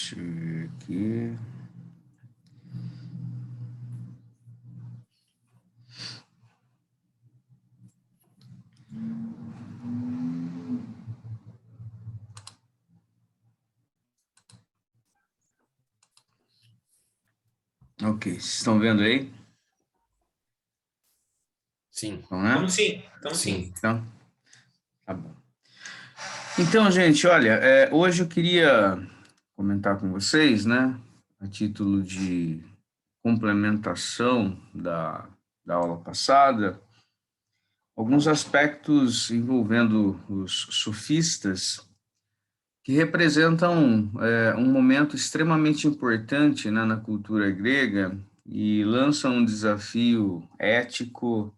Deixa eu ver aqui. Ok, vocês estão vendo aí? Sim. Então, né? Estamos sim, estamos sim. Então, tá bom. Então, gente, olha, hoje eu queria comentar com vocês, né, a título de complementação da aula passada, alguns aspectos envolvendo os sofistas que representam um momento extremamente importante, né, na cultura grega e lançam um desafio ético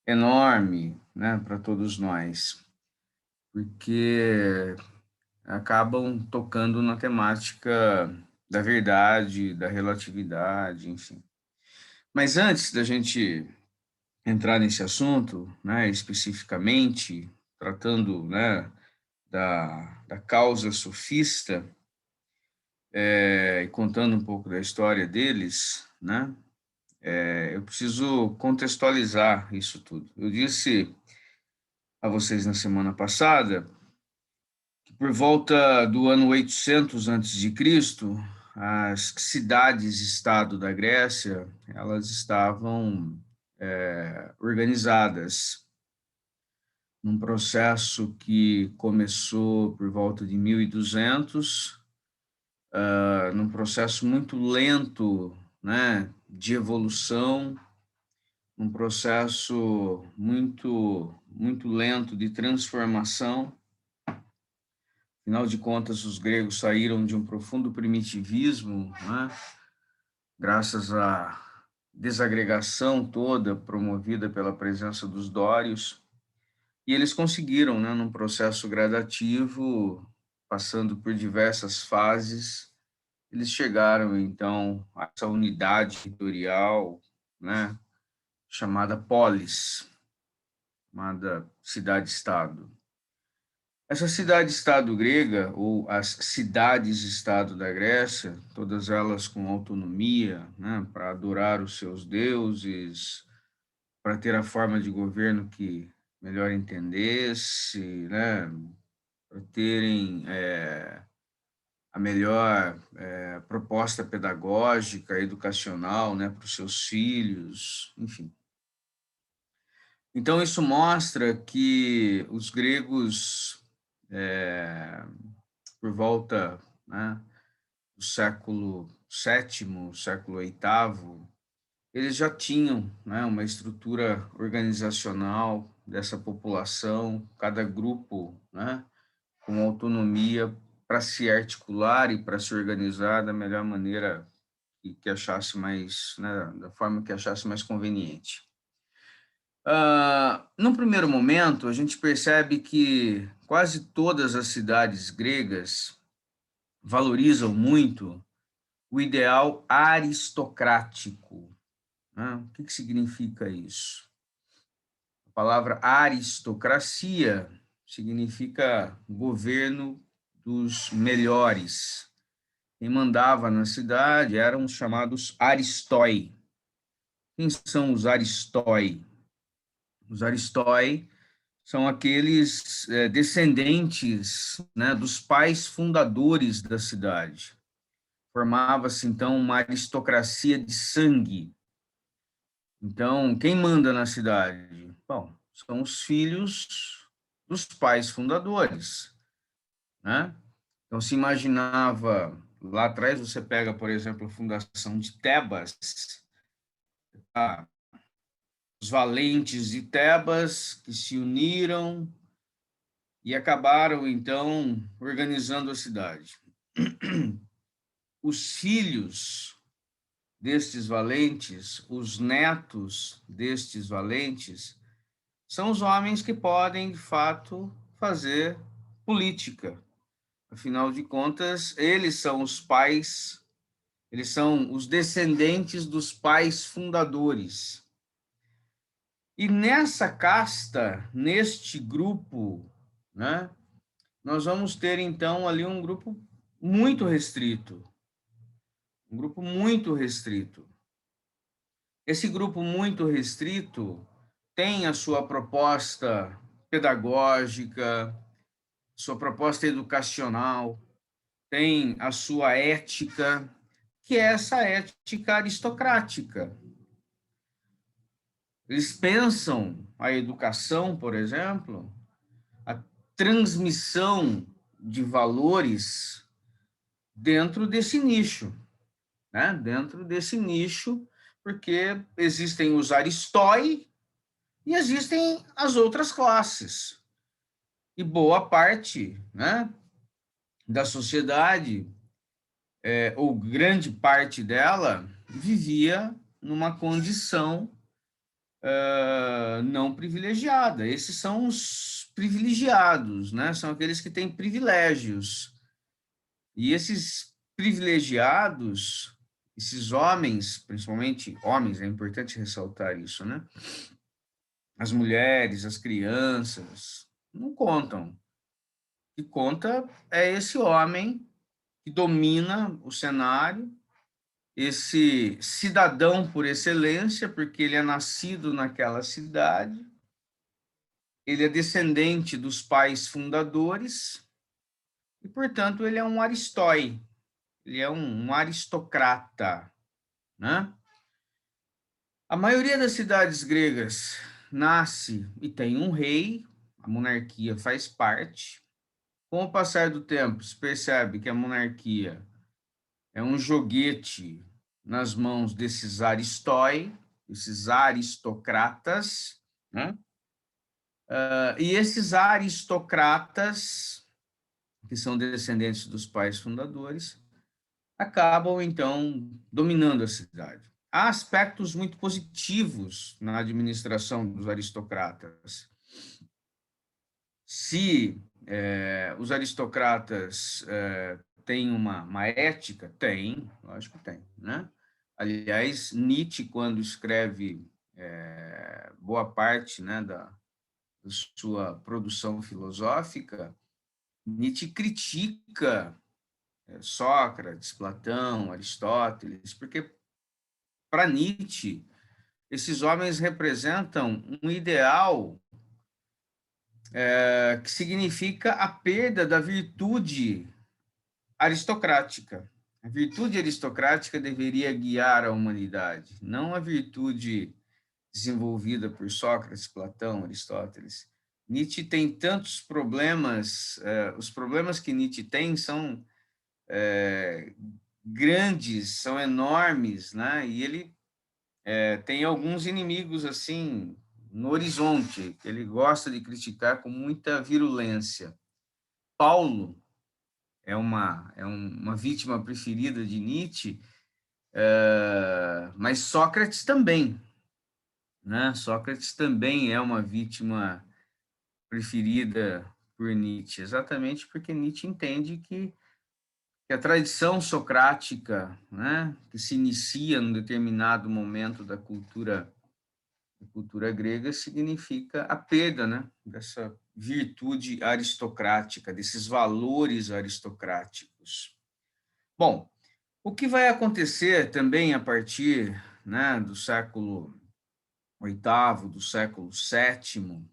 enorme, né, para todos nós, porque acabam tocando na temática da verdade, da relatividade, enfim. Mas antes da gente entrar nesse assunto, né, especificamente, tratando, né, da causa sofista, e contando um pouco da história deles, né, eu preciso contextualizar isso tudo. Eu disse a vocês na semana passada que por volta do ano 800 antes de Cristo, as cidades-estado da Grécia, elas estavam organizadas num processo que começou por volta de 1200, num processo muito lento, né, de evolução, um processo muito lento de transformação. Afinal de contas, os gregos saíram de um profundo primitivismo, né, graças à desagregação toda promovida pela presença dos dórios, e eles conseguiram, né, num processo gradativo, passando por diversas fases, eles chegaram, então, a essa unidade territorial, né, chamada polis, chamada cidade-estado. Essa cidade-estado grega, ou as cidades-estado da Grécia, todas elas com autonomia, né, para adorar os seus deuses, para ter a forma de governo que melhor entendesse, né, para terem a melhor proposta pedagógica, educacional, né, para os seus filhos, enfim. Então, isso mostra que os gregos, por volta, né, do século VII, século VIII, eles já tinham, né, uma estrutura organizacional dessa população, cada grupo, né, com autonomia para se articular e para se organizar da melhor maneira que achasse mais, né, da forma que achasse mais conveniente. Num primeiro momento, a gente percebe que quase todas as cidades gregas valorizam muito o ideal aristocrático, né? O que significa isso? A palavra aristocracia significa governo dos melhores. Quem mandava na cidade eram os chamados aristói. Quem são os aristói? Os aristói são aqueles descendentes, né, dos pais fundadores da cidade. Formava-se, então, uma aristocracia de sangue. Então, quem manda na cidade? Bom, são os filhos dos pais fundadores, né? Então, se imaginava, lá atrás você pega, por exemplo, a fundação de Tebas, os valentes de Tebas que se uniram e acabaram, então, organizando a cidade. Os filhos destes valentes, os netos destes valentes, são os homens que podem, de fato, fazer política. Afinal de contas, eles são os pais, eles são os descendentes dos pais fundadores. E nessa casta, neste grupo, né, nós vamos ter, então, ali um grupo muito restrito, um grupo muito restrito. Esse grupo muito restrito tem a sua proposta pedagógica, sua proposta educacional, tem a sua ética, que é essa ética aristocrática. Eles pensam a educação, por exemplo, a transmissão de valores dentro desse nicho, né? Dentro desse nicho, porque existem os aristói e existem as outras classes. E boa parte, né, da sociedade, ou grande parte dela, vivia numa condição não privilegiada. Esses são os privilegiados, né? São aqueles que têm privilégios. E esses privilegiados, esses homens, principalmente homens, é importante ressaltar isso, né? As mulheres, as crianças, não contam. O que conta é esse homem que domina o cenário, esse cidadão por excelência, porque ele é nascido naquela cidade, ele é descendente dos pais fundadores e, portanto, ele é um aristói, ele é um aristocrata, né? A maioria das cidades gregas nasce e tem um rei, a monarquia faz parte. Com o passar do tempo, se percebe que a monarquia é um joguete nas mãos desses aristói, esses aristocratas, né? E esses aristocratas, que são descendentes dos pais fundadores, acabam, então, dominando a cidade. Há aspectos muito positivos na administração dos aristocratas. Se os aristocratas têm uma ética, tem, lógico que tem, né? Aliás, Nietzsche, quando escreve boa parte, né, da sua produção filosófica, Nietzsche critica Sócrates, Platão, Aristóteles, porque para Nietzsche esses homens representam um ideal que significa a perda da virtude aristocrática. A virtude aristocrática deveria guiar a humanidade, não a virtude desenvolvida por Sócrates, Platão, Aristóteles. Nietzsche tem tantos problemas, os problemas que Nietzsche tem são grandes, são enormes, né? E ele tem alguns inimigos assim no horizonte, que ele gosta de criticar com muita virulência. Paulo é uma vítima preferida de Nietzsche, mas Sócrates também, né? Sócrates também é uma vítima preferida por Nietzsche, exatamente porque Nietzsche entende que a tradição socrática, né, que se inicia num determinado momento da cultura grega, significa a perda, né, dessa virtude aristocrática, desses valores aristocráticos. Bom, o que vai acontecer também a partir, né, do século VIII, do século VII,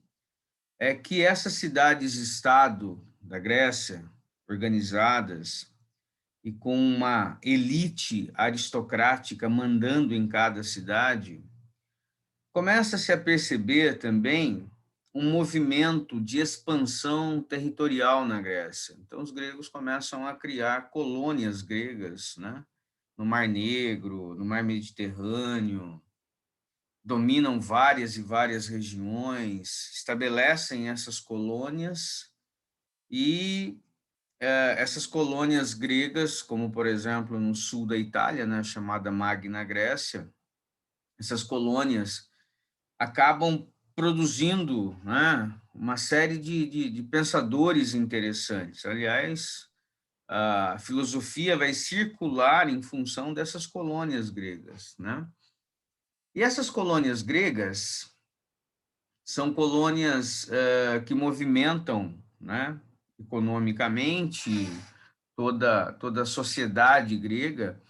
é que essas cidades-estado da Grécia, organizadas e com uma elite aristocrática mandando em cada cidade, começa-se a perceber também um movimento de expansão territorial na Grécia. Então, os gregos começam a criar colônias gregas, né? No Mar Negro, no Mar Mediterrâneo, dominam várias e várias regiões, estabelecem essas colônias e essas colônias gregas, como por exemplo no sul da Itália, né, chamada Magna Grécia, essas colônias acabam produzindo, né, uma série de pensadores interessantes. Aliás, a filosofia vai circular em função dessas colônias gregas, né? E essas colônias gregas são colônias que movimentam, né, economicamente, toda a sociedade grega,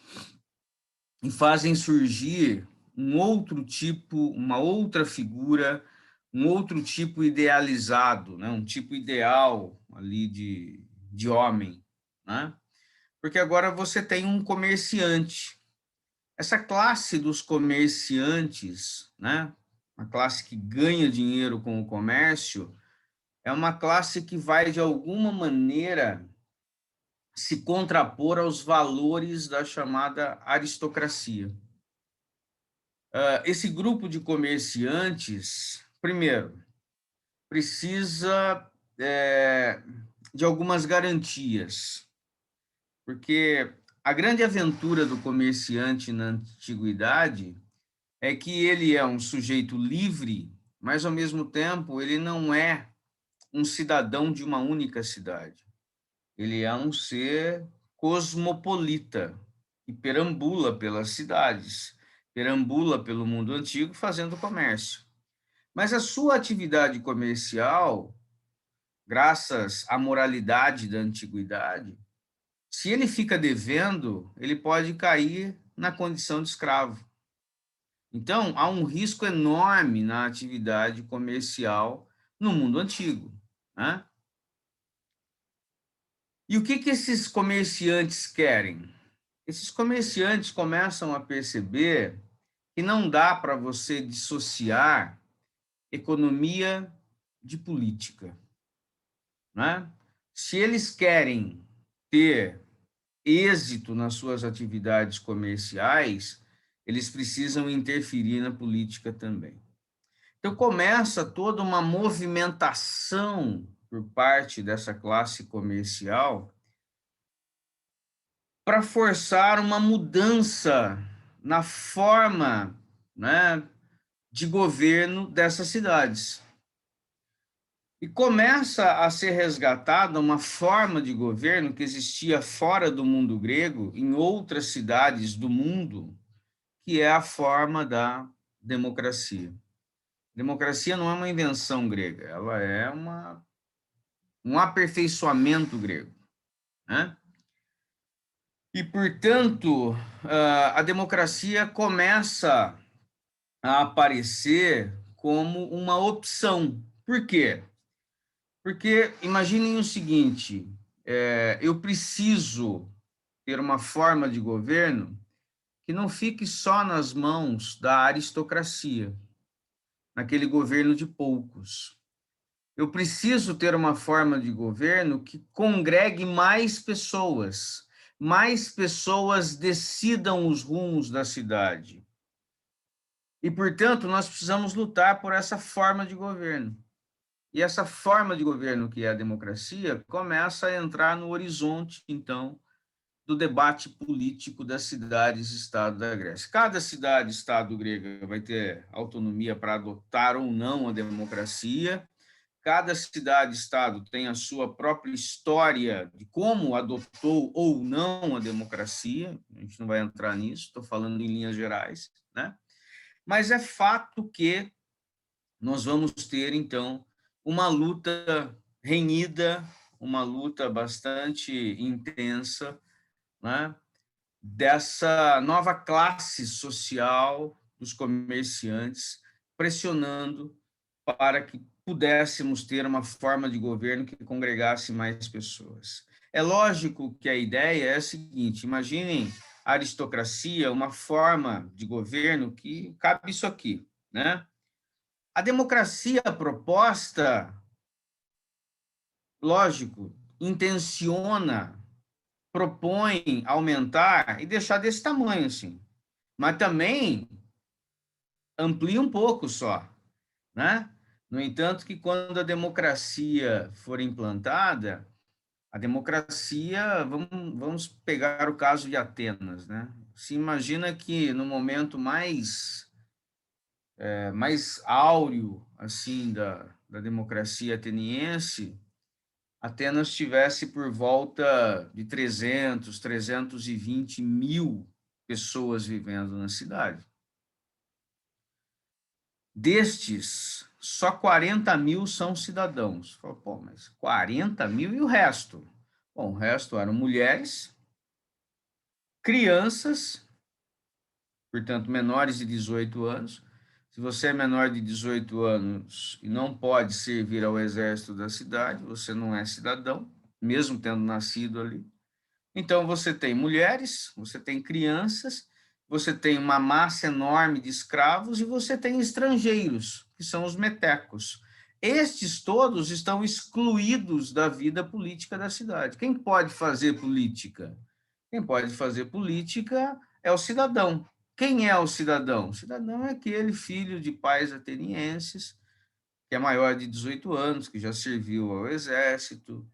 e fazem surgir um outro tipo, uma outra figura, um outro tipo idealizado, né? Um tipo ideal ali de homem, né? Porque agora você tem um comerciante. Essa classe dos comerciantes, né? Uma classe que ganha dinheiro com o comércio, é uma classe que vai, de alguma maneira, se contrapor aos valores da chamada aristocracia. Esse grupo de comerciantes, primeiro, precisa de algumas garantias, porque a grande aventura do comerciante na antiguidade é que ele é um sujeito livre, mas, ao mesmo tempo, ele não é um cidadão de uma única cidade. Ele é um ser cosmopolita e perambula pelas cidades, perambula pelo mundo antigo fazendo comércio. Mas a sua atividade comercial, graças à moralidade da antiguidade, se ele fica devendo, ele pode cair na condição de escravo. Então, há um risco enorme na atividade comercial no mundo antigo, né? E o que esses comerciantes querem? Esses comerciantes começam a perceber que não dá para você dissociar economia de política, né? Se eles querem ter êxito nas suas atividades comerciais, eles precisam interferir na política também. Então, começa toda uma movimentação por parte dessa classe comercial para forçar uma mudança na forma, né, de governo dessas cidades. E começa a ser resgatada uma forma de governo que existia fora do mundo grego, em outras cidades do mundo, que é a forma da democracia. Democracia não é uma invenção grega, ela é um aperfeiçoamento grego, né? E, portanto, a democracia começa a aparecer como uma opção. Por quê? Porque imaginem o seguinte: eu preciso ter uma forma de governo que não fique só nas mãos da aristocracia, naquele governo de poucos. Eu preciso ter uma forma de governo que congregue mais pessoas decidam os rumos da cidade. E, portanto, nós precisamos lutar por essa forma de governo. E essa forma de governo, que é a democracia, começa a entrar no horizonte, então, do debate político das cidades-estado da Grécia. Cada cidade-estado grega vai ter autonomia para adotar ou não a democracia. Cada cidade-estado tem a sua própria história de como adotou ou não a democracia. A gente não vai entrar nisso, estou falando em linhas gerais, né? Mas é fato que nós vamos ter, então, uma luta renhida, uma luta bastante intensa, né, dessa nova classe social dos comerciantes, pressionando para que pudéssemos ter uma forma de governo que congregasse mais pessoas. É lógico que a ideia é a seguinte: imaginem a aristocracia, uma forma de governo que cabe isso aqui, né? A democracia proposta, lógico, intenciona, propõe aumentar e deixar desse tamanho, assim. Mas também amplia um pouco só, né? No entanto, que quando a democracia for implantada, a democracia, vamos pegar o caso de Atenas, né? Se imagina que no momento mais áureo, assim, da democracia ateniense, Atenas tivesse por volta de 320 mil pessoas vivendo na cidade. Destes, só 40 mil são cidadãos. Fala, pô, mas 40 mil e o resto? Bom, o resto eram mulheres, crianças, portanto, menores de 18 anos. Se você é menor de 18 anos e não pode servir ao exército da cidade, você não é cidadão, mesmo tendo nascido ali. Então, você tem mulheres, você tem crianças, você tem uma massa enorme de escravos e você tem estrangeiros, que são os metecos. Estes todos estão excluídos da vida política da cidade. Quem pode fazer política? Quem pode fazer política é o cidadão. Quem é o cidadão? O cidadão é aquele filho de pais atenienses, que é maior de 18 anos, que já serviu ao exército,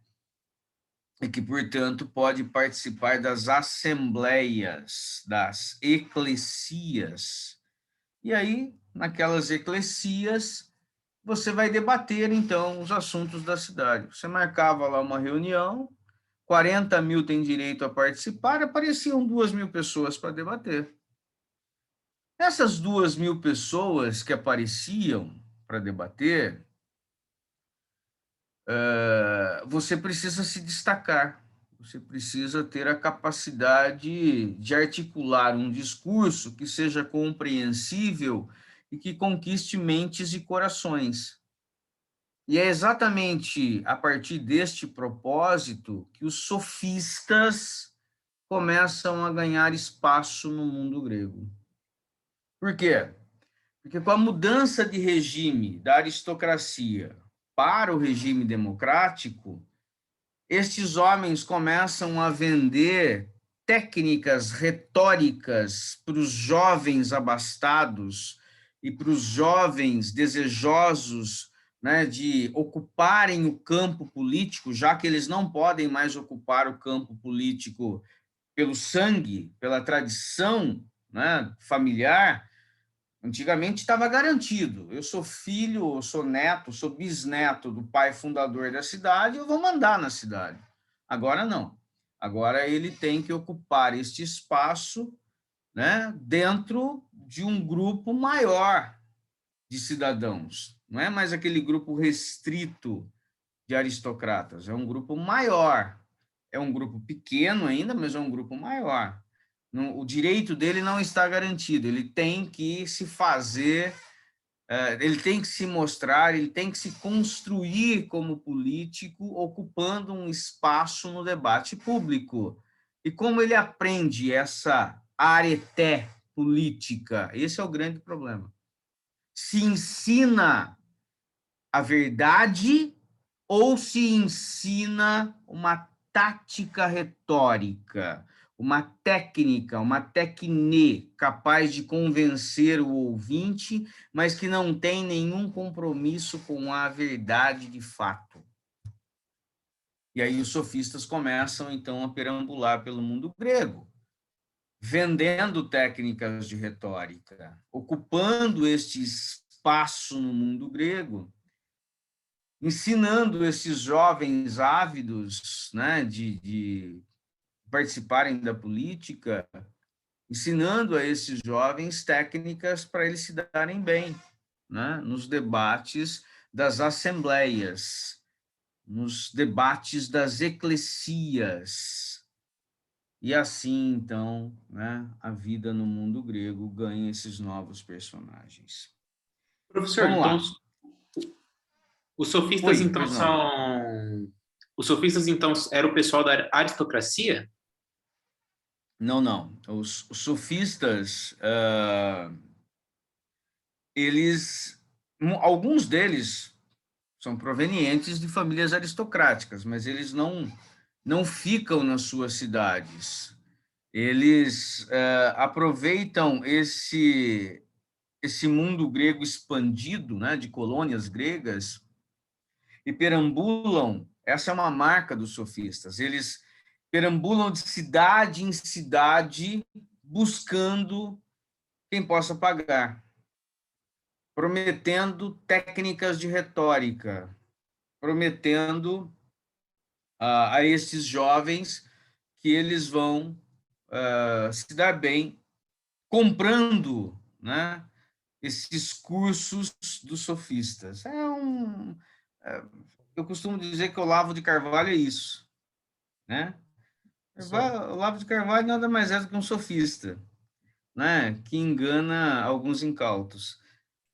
e que, portanto, pode participar das assembleias, das eclesias. E aí, naquelas eclesias, você vai debater, então, os assuntos da cidade. Você marcava lá uma reunião, 40 mil têm direito a participar, apareciam 2.000 pessoas para debater. Essas 2.000 pessoas que apareciam para debater, você precisa se destacar, você precisa ter a capacidade de articular um discurso que seja compreensível e que conquiste mentes e corações. E é exatamente a partir deste propósito que os sofistas começam a ganhar espaço no mundo grego. Por quê? Porque com a mudança de regime da aristocracia para o regime democrático, estes homens começam a vender técnicas retóricas para os jovens abastados e para os jovens desejosos, né, de ocuparem o campo político, já que eles não podem mais ocupar o campo político pelo sangue, pela tradição, né, familiar. Antigamente estava garantido. Eu sou filho, eu sou neto, sou bisneto do pai fundador da cidade, eu vou mandar na cidade. Agora não. Agora ele tem que ocupar este espaço, né, dentro de um grupo maior de cidadãos. Não é mais aquele grupo restrito de aristocratas, é um grupo maior. É um grupo pequeno ainda, mas é um grupo maior. O direito dele não está garantido, ele tem que se fazer, ele tem que se mostrar, ele tem que se construir como político, ocupando um espaço no debate público. E como ele aprende essa areté política? Esse é o grande problema. Se ensina a verdade ou se ensina uma tática retórica, uma técnica, uma tecne capaz de convencer o ouvinte, mas que não tem nenhum compromisso com a verdade de fato. E aí os sofistas começam, então, a perambular pelo mundo grego, vendendo técnicas de retórica, ocupando este espaço no mundo grego, ensinando esses jovens ávidos, né, de participarem da política, ensinando a esses jovens técnicas para eles se darem bem, né, nos debates das assembleias, nos debates das eclesias. E assim, então, né, a vida no mundo grego ganha esses novos personagens. Professor, Vamos então lá. os sofistas Oi, então pois não. são os sofistas então era o pessoal da aristocracia? Não, não. Os sofistas, eles, alguns deles são provenientes de famílias aristocráticas, mas eles não ficam nas suas cidades. Eles aproveitam esse mundo grego expandido, né, de colônias gregas, e perambulam. Essa é uma marca dos sofistas. Eles perambulam de cidade em cidade, buscando quem possa pagar, prometendo técnicas de retórica, prometendo a esses jovens que eles vão se dar bem comprando, né, esses cursos dos sofistas. Eu costumo dizer que o Olavo de Carvalho é isso, né? Só. O Olavo de Carvalho nada mais é do que um sofista, né? Que engana alguns incautos.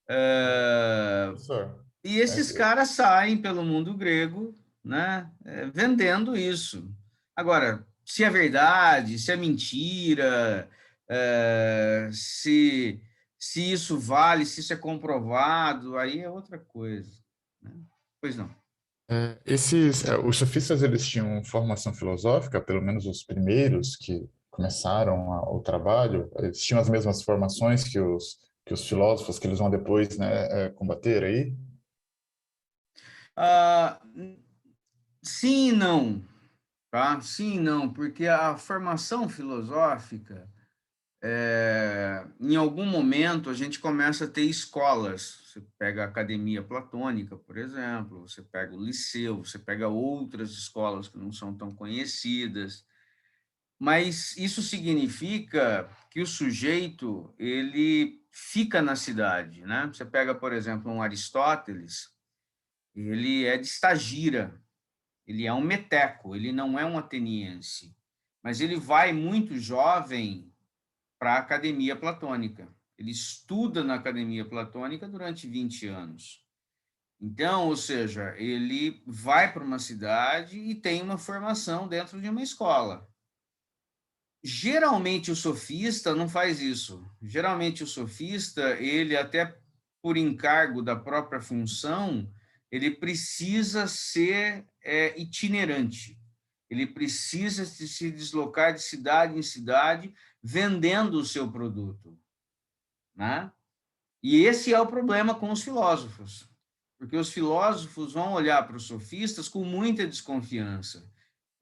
Professor, E esses é, caras saem pelo mundo grego, né? Vendendo isso. Agora, se é verdade, se é mentira, se isso vale, se isso é comprovado, aí é outra coisa, né? Pois não. Os sofistas eles tinham formação filosófica, pelo menos os primeiros que começaram o trabalho, eles tinham as mesmas formações que os filósofos que eles vão depois, né, combater aí? Ah, sim e não, tá? Sim e não, porque a formação filosófica, em algum momento, a gente começa a ter escolas. Você pega a Academia Platônica, por exemplo, você pega o Liceu, você pega outras escolas que não são tão conhecidas, mas isso significa que o sujeito ele fica na cidade, né? Você pega, por exemplo, um Aristóteles, ele é de Estagira, ele é um meteco, ele não é um ateniense, mas ele vai muito jovem para a Academia Platônica. Ele estuda na Academia Platônica durante 20 anos. Então, ou seja, ele vai para uma cidade e tem uma formação dentro de uma escola. Geralmente o sofista não faz isso. Geralmente o sofista, ele até por encargo da própria função, ele precisa ser itinerante. Ele precisa se deslocar de cidade em cidade vendendo o seu produto, né? E esse é o problema com os filósofos, porque os filósofos vão olhar para os sofistas com muita desconfiança,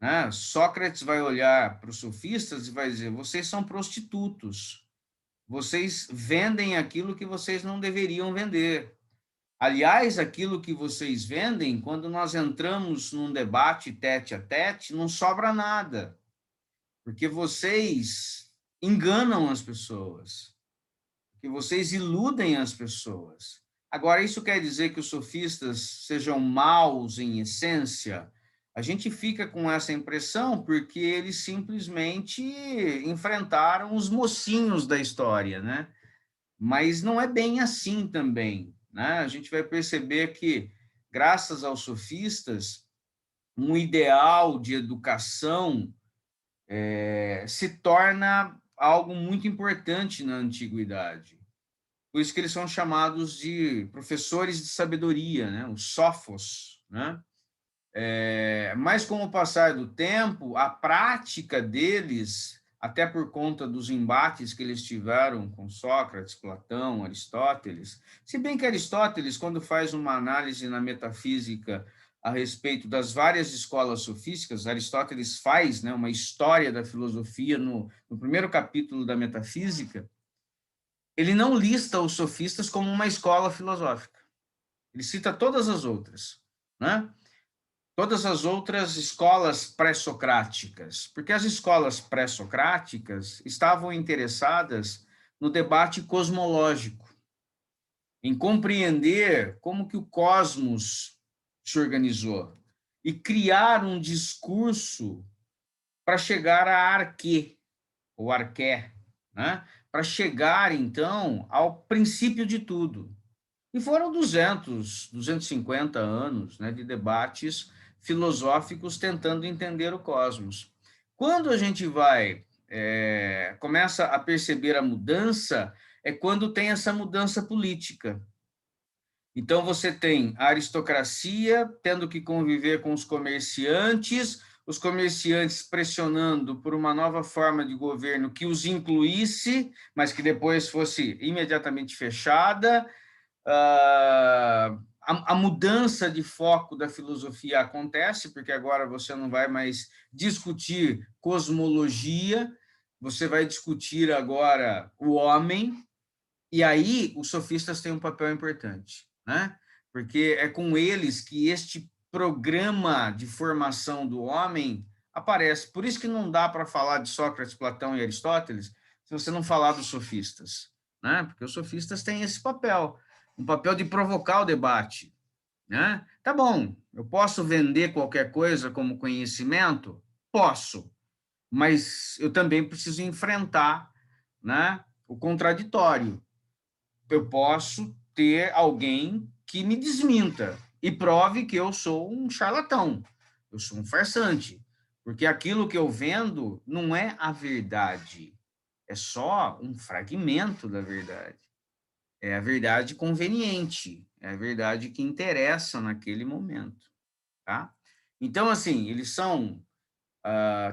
né? Sócrates vai olhar para os sofistas e vai dizer: vocês são prostitutos, vocês vendem aquilo que vocês não deveriam vender. Aliás, aquilo que vocês vendem, quando nós entramos num debate tete a tete, não sobra nada, porque vocês enganam as pessoas, que vocês iludem as pessoas. Agora, isso quer dizer que os sofistas sejam maus em essência? A gente fica com essa impressão porque eles simplesmente enfrentaram os mocinhos da história, né? Mas não é bem assim também, né? A gente vai perceber que, graças aos sofistas, um ideal de educação se torna algo muito importante na antiguidade. Por isso que eles são chamados de professores de sabedoria, né? Os sófos, né? Mas com o passar do tempo, a prática deles, até por conta dos embates que eles tiveram com Sócrates, Platão, Aristóteles, se bem que Aristóteles, quando faz uma análise na metafísica a respeito das várias escolas sofísticas, Aristóteles faz, né, uma história da filosofia no primeiro capítulo da metafísica, ele não lista os sofistas como uma escola filosófica. Ele cita todas as outras, né? Todas as outras escolas pré-socráticas, porque as escolas pré-socráticas estavam interessadas no debate cosmológico, em compreender como que o cosmos se organizou e criar um discurso para chegar a arquê, ou arqué, né? Para chegar, então, ao princípio de tudo. E foram 250 anos, né, de debates filosóficos tentando entender o cosmos. Quando a gente começa a perceber a mudança, é quando tem essa mudança política. Então, você tem a aristocracia tendo que conviver com os comerciantes pressionando por uma nova forma de governo que os incluísse, mas que depois fosse imediatamente fechada. A mudança de foco da filosofia acontece, porque agora você não vai mais discutir cosmologia, você vai discutir agora o homem, e aí os sofistas têm um papel importante, né? Porque é com eles que este programa de formação do homem aparece. Por isso que não dá para falar de Sócrates, Platão e Aristóteles se você não falar dos sofistas, né? Porque os sofistas têm esse papel, um papel de provocar o debate, né? Tá bom, eu posso vender qualquer coisa como conhecimento? Posso, mas eu também preciso enfrentar, né, o contraditório. Eu posso ter alguém que me desminta e prove que eu sou um charlatão, eu sou um farsante, porque aquilo que eu vendo não é a verdade, é só um fragmento da verdade. É a verdade conveniente, é a verdade que interessa naquele momento, tá? Então, assim, eles são,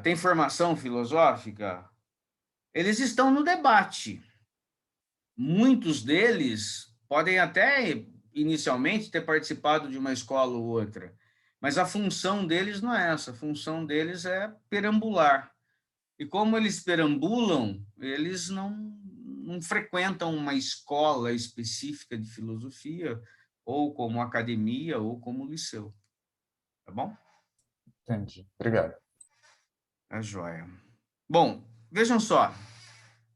têm formação filosófica, eles estão no debate. Muitos deles podem até, inicialmente, ter participado de uma escola ou outra, mas a função deles não é essa, a função deles é perambular. E como eles perambulam, eles não frequentam uma escola específica de filosofia, ou como academia, ou como liceu. Tá bom? Entendi. Obrigado. É joia. Bom, vejam só,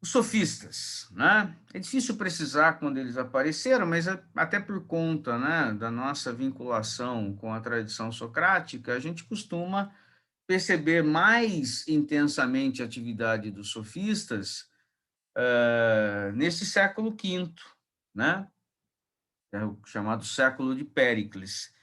os sofistas, né? É difícil precisar quando eles apareceram, mas até por conta, né, da nossa vinculação com a tradição socrática, a gente costuma perceber mais intensamente a atividade dos sofistas nesse século V, né? É o chamado século de Péricles.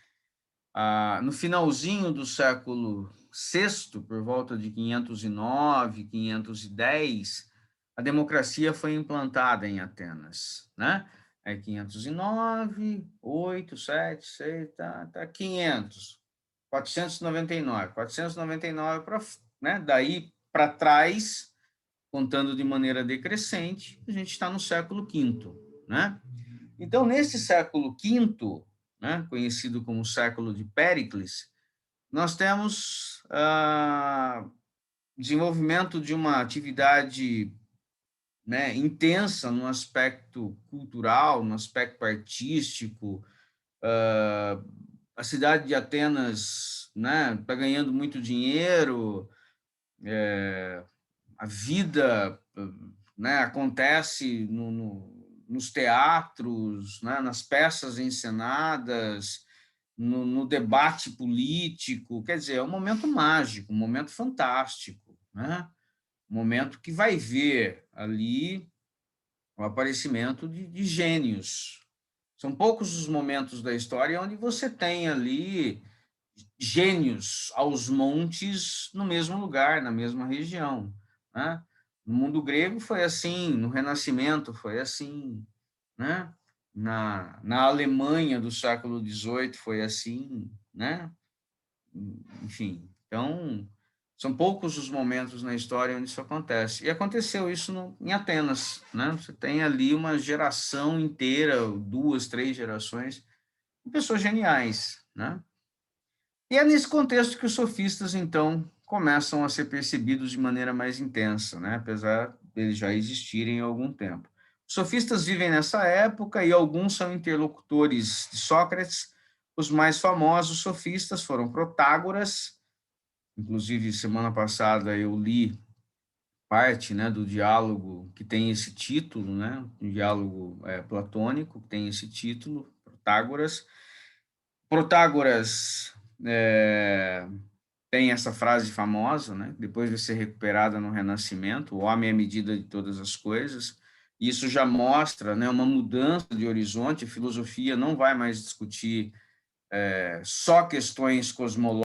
No finalzinho do século VI, por volta de 509, 510, a democracia foi implantada em Atenas, né? É 509, 8, 7, 6, tá 500, 499, 499 para, né? Daí para trás, contando de maneira decrescente, a gente está no século V, né? Então, nesse século V, né, conhecido como século de Péricles, nós temos desenvolvimento de uma atividade, né, intensa no aspecto cultural, no aspecto artístico. A cidade de Atenas, né, está ganhando muito dinheiro, a vida, né, acontece nos teatros, né, nas peças encenadas, no debate político, quer dizer, é um momento mágico, um momento fantástico, né? Um momento que vai ver ali o aparecimento de gênios. São poucos os momentos da história onde você tem ali gênios aos montes no mesmo lugar, na mesma região, né? No mundo grego foi assim, no Renascimento foi assim, né? Na Alemanha do século XVIII foi assim, né? Enfim, então são poucos os momentos na história onde isso acontece. E aconteceu isso em Atenas, né? Você tem ali uma geração inteira, 2, 3 gerações, de pessoas geniais, né? E é nesse contexto que os sofistas, então, começam a ser percebidos de maneira mais intensa, né? Apesar deles já existirem há algum tempo. Os sofistas vivem nessa época e alguns são interlocutores de Sócrates. Os mais famosos sofistas foram Protágoras, inclusive semana passada eu li parte, né, do diálogo que tem esse título, né, um diálogo platônico que tem esse título, Protágoras. Protágoras tem essa frase famosa, né? Depois de ser recuperada no Renascimento, o homem é a medida de todas as coisas. Isso já mostra, né, uma mudança de horizonte. A filosofia não vai mais discutir só questões cosmológicas,